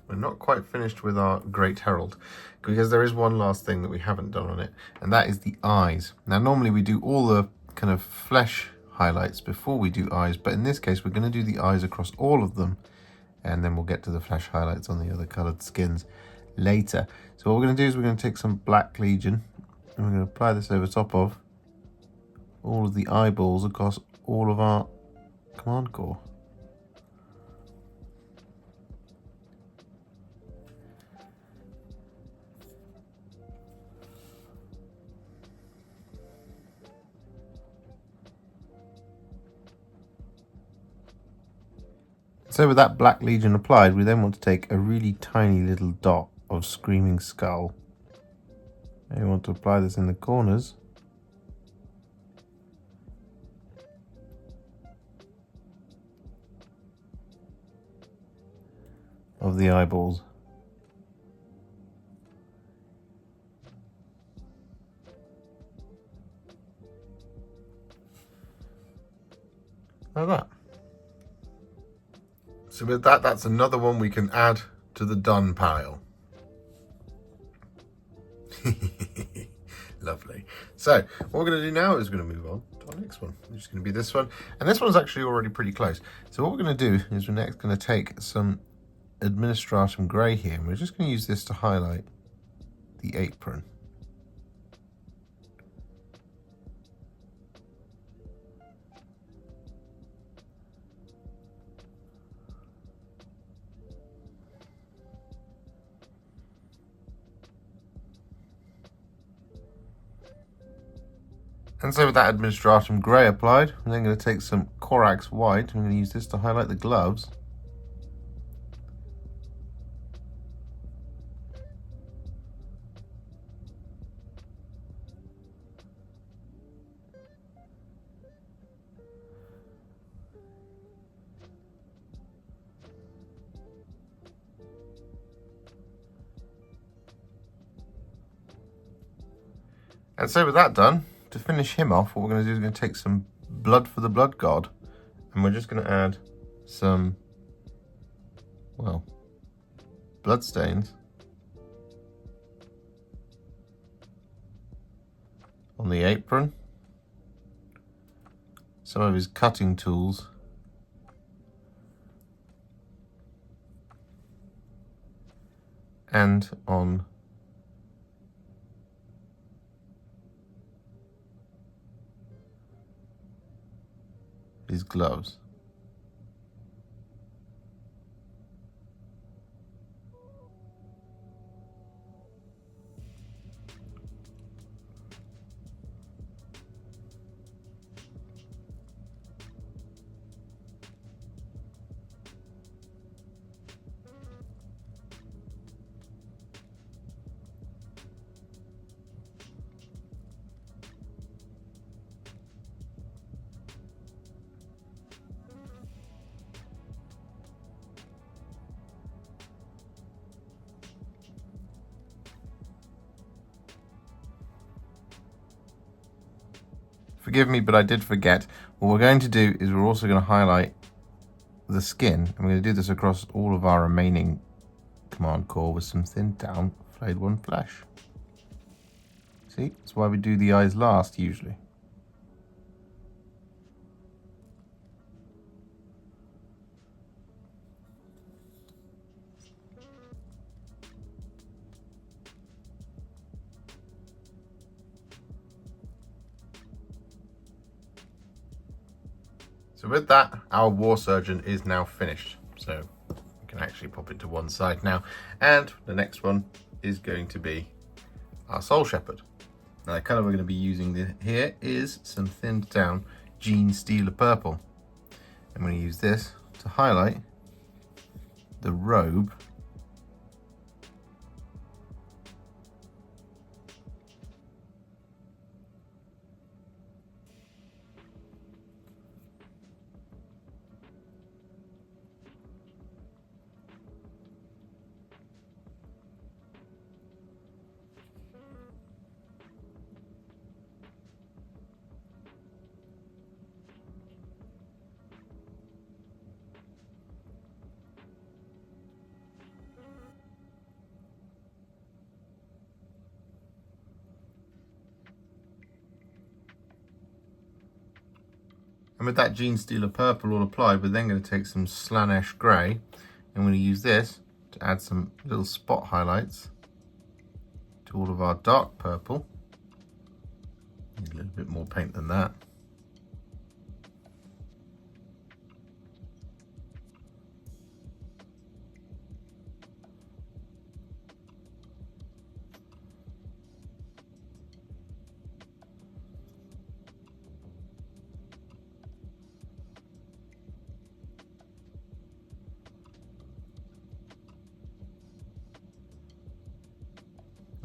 [SPEAKER 1] we're not quite finished with our Great Herald, because there is one last thing that we haven't done on it, and that is the eyes. Now normally we do all the kind of flesh highlights before we do eyes, but in this case we're going to do the eyes across all of them, and then we'll get to the flesh highlights on the other coloured skins later. So what we're going to do is we're going to take some Black Legion, and we're going to apply this over top of all of the eyeballs across all of our Command Corps. So with that Black Legion applied, we then want to take a really tiny little dot of Screaming Skull. And we want to apply this in the corners of the eyeballs. Like that. So with that, that's another one we can add to the done pile. Lovely. So what we're going to do now is we're going to move on to our next one, which is going to be this one. And this one's actually already pretty close. So what we're going to do is we're next going to take some Administratum Grey here, and we're just going to use this to highlight the apron. And so with that Administratum Grey applied, I'm then going to take some Corax White. I'm going to use this to highlight the gloves. And so with that done, to finish him off, what we're going to do is we're going to take some Blood for the Blood God, and we're just going to add some, well, blood stains on the apron, some of his cutting tools, and on his gloves. Forgive me, but I did forget. What we're going to do is we're also going to highlight the skin. And we're going to do this across all of our remaining Command Corps with some thinned down Flayed One Flesh. See, that's why we do the eyes last usually. So with that, our War Surgeon is now finished. So we can actually pop it to one side now. And the next one is going to be our Soul Shepherd. Now the colour we're going to be using here is some thinned down Genestealer Purple. I'm going to use this to highlight the robe And with that Genestealer Purple all applied, we're then going to take some Slaanesh Grey. I'm going to use this to add some little spot highlights to all of our dark purple. Need a little bit more paint than that.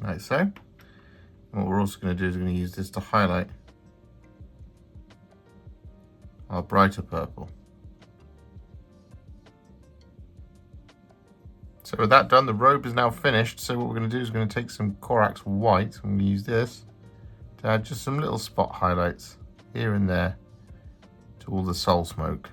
[SPEAKER 1] Like so. And what we're also going to do is we're going to use this to highlight our brighter purple. So with that done, the robe is now finished. So what we're going to do is we're going to take some Corax White and we use this to add just some little spot highlights here and there to all the soul smoke.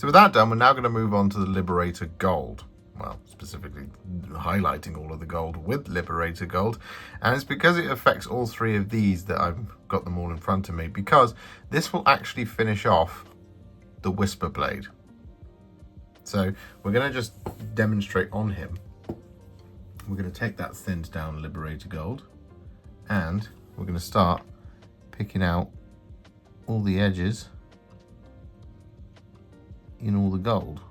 [SPEAKER 1] So with that done, we're now going to move on to the Liberator Gold. Well, specifically highlighting all of the gold with Liberator Gold. And it's because it affects all three of these that I've got them all in front of me, because this will actually finish off the Whisper Blade. So we're going to just demonstrate on him. We're going to take that thinned down Liberator Gold and we're going to start picking out all the edges in all the gold.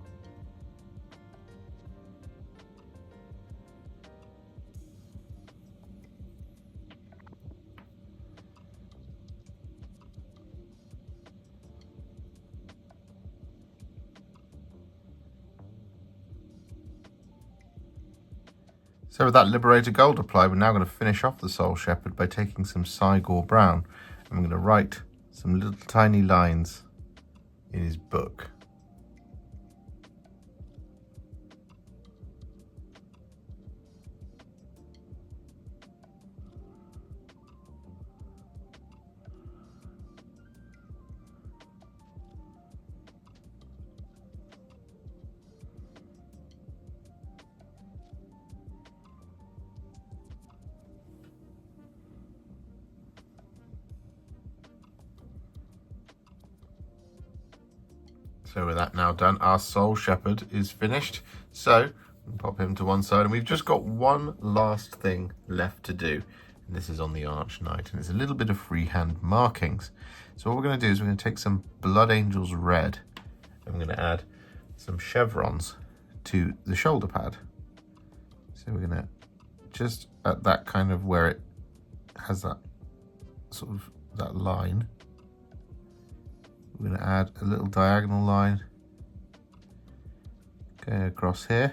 [SPEAKER 1] So with that Liberator Gold applied, we're now going to finish off the Soul Shepherd by taking some Cygor Brown. And we're going to write some little tiny lines in his book. So with that now done, our Soul Shepherd is finished. So we'll pop him to one side, and we've just got one last thing left to do. And this is on the Arch Knight, and it's a little bit of freehand markings. So what we're going to do is we're going to take some Blood Angels Red, and we're going to add some chevrons to the shoulder pad. So we're going to, just at that kind of where it has that sort of that line, we're going to add a little diagonal line going across here.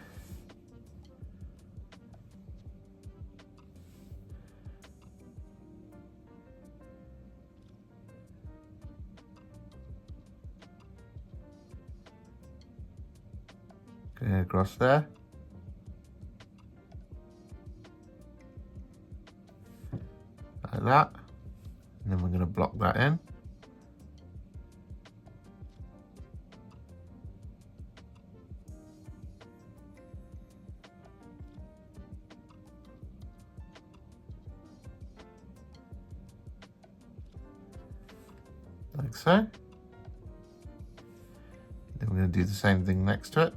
[SPEAKER 1] Going across there. Like that. And then we're going to block that in. Like so. Then we're going to do the same thing next to it.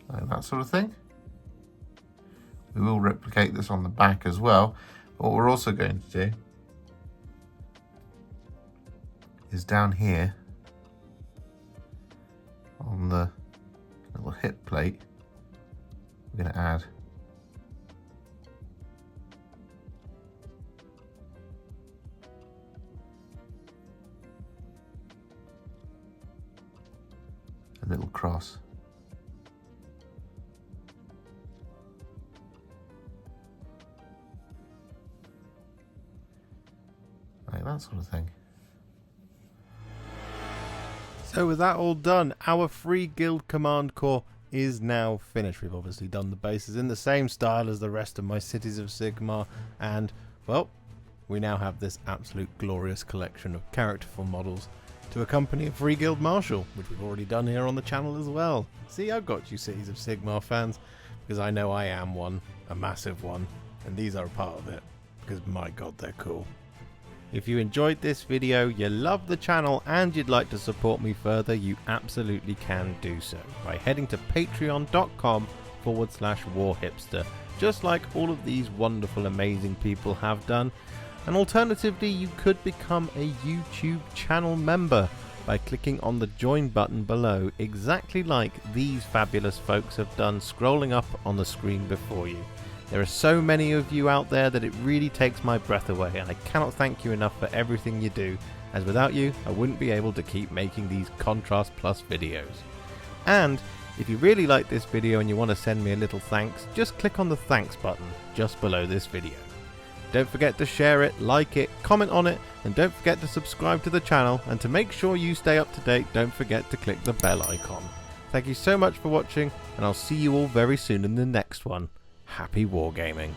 [SPEAKER 1] Like that sort of thing. We will replicate this on the back as well. But what we're also going to do is down here on the little hip plate, we're going to add a little cross. Like that sort of thing.
[SPEAKER 2] So with that all done, our Freeguild Command Corps is now finished. We've obviously done the bases in the same style as the rest of my Cities of Sigmar, and well, we now have this absolute glorious collection of characterful models to accompany a Freeguild Marshal, which we've already done here on the channel as well. See, I've got you Cities of Sigmar fans, because I know I am one, a massive one, and these are a part of it, because my god, they're cool. If you enjoyed this video, you love the channel, and you'd like to support me further, you absolutely can do so by heading to patreon.com/warhipster, just like all of these wonderful, amazing people have done. And alternatively, you could become a YouTube channel member by clicking on the join button below, exactly like these fabulous folks have done, scrolling up on the screen before you. There are so many of you out there that it really takes my breath away, and I cannot thank you enough for everything you do, as without you I wouldn't be able to keep making these Contrast Plus videos. And if you really like this video and you want to send me a little thanks, just click on the thanks button just below this video. Don't forget to share it, like it, comment on it, and don't forget to subscribe to the channel, and to make sure you stay up to date, don't forget to click the bell icon. Thank you so much for watching, and I'll see you all very soon in the next one. Happy wargaming.